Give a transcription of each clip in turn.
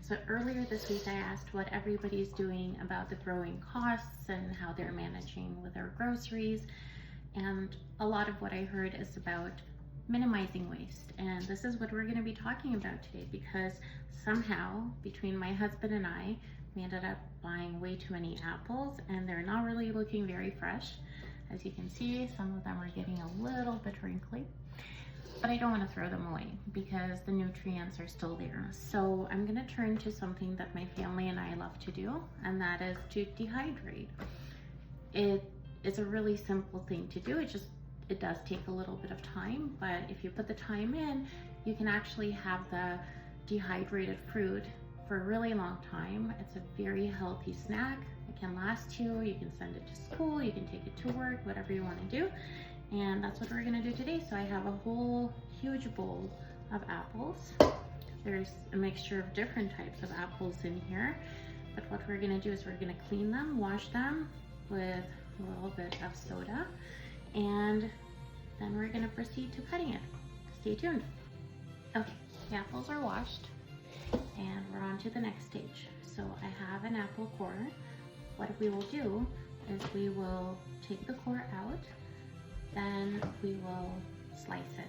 So earlier this week I asked what everybody's doing about the growing costs and how they're managing with their groceries. And a lot of what I heard is about minimizing waste. And this is what we're going to be talking about today, because somehow between my husband and I, we ended up buying way too many apples and they're not really looking very fresh. As you can see, some of them are getting a little bit wrinkly. But I don't want to throw them away because the nutrients are still there. So I'm going to turn to something that my family and I love to do, and that is to dehydrate. It is a really simple thing to do. It does take a little bit of time, but if you put the time in, you can actually have the dehydrated fruit for a really long time. It's a very healthy snack. It can last you. You can send it to school, you can take it to work, whatever you want to do. And that's what we're gonna do today. So I have a whole huge bowl of apples. There's a mixture of different types of apples in here. But what we're gonna do is we're gonna clean them, wash them with a little bit of soda, and then we're gonna proceed to cutting it. Stay tuned. Okay, the apples are washed and we're on to the next stage. So I have an apple core. What we will do is we will take the core out, then we will slice it.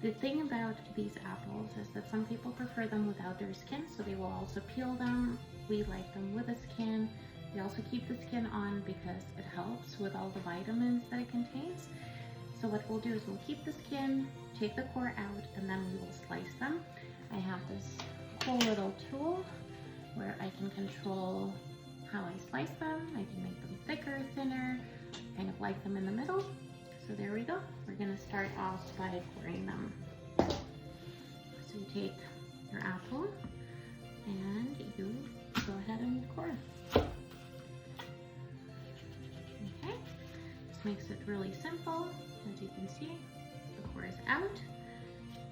The thing about these apples is that some people prefer them without their skin, so they will also peel them. We like them with the skin. We also keep the skin on because it helps with all the vitamins that it contains. So what we'll do is we'll keep the skin, take the core out, and then we will slice them. I have this cool little tool where I can control how I slice them. I can make them thicker, thinner, kind of like them in the middle. So there we go. We're gonna start off by coring them. So you take your apple and you go ahead and core. Okay, this makes it really simple. As you can see, the core is out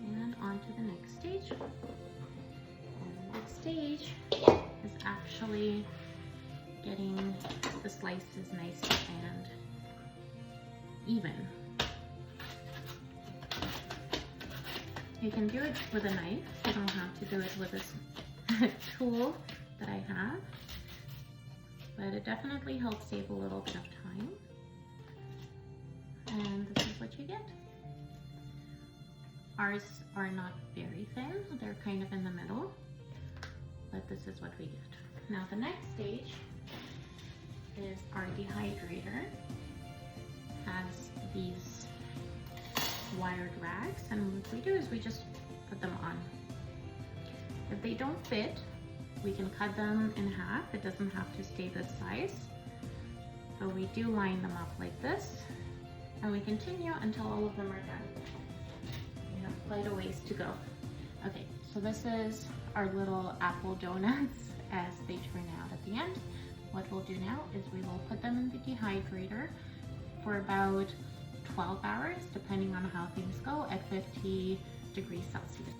and on to the next stage. And the next stage is actually getting the slices nice and even. You can do it with a knife. You don't have to do it with this tool that I have, but it definitely helps save a little bit of time. And this is what you get. Ours are not very thin, they're kind of in the middle, but this is what we get. Now the next stage is our dehydrator. Has these wired rags, and what we do is we just put them on. If they don't fit, we can cut them in half. It doesn't have to stay this size. So we do line them up like this, and we continue until all of them are done. We have quite a ways to go. Okay, so this is our little apple donuts as they turn out at the end. What we'll do now is we will put them in the dehydrator for about 12 hours, depending on how things go, at 50 degrees Celsius.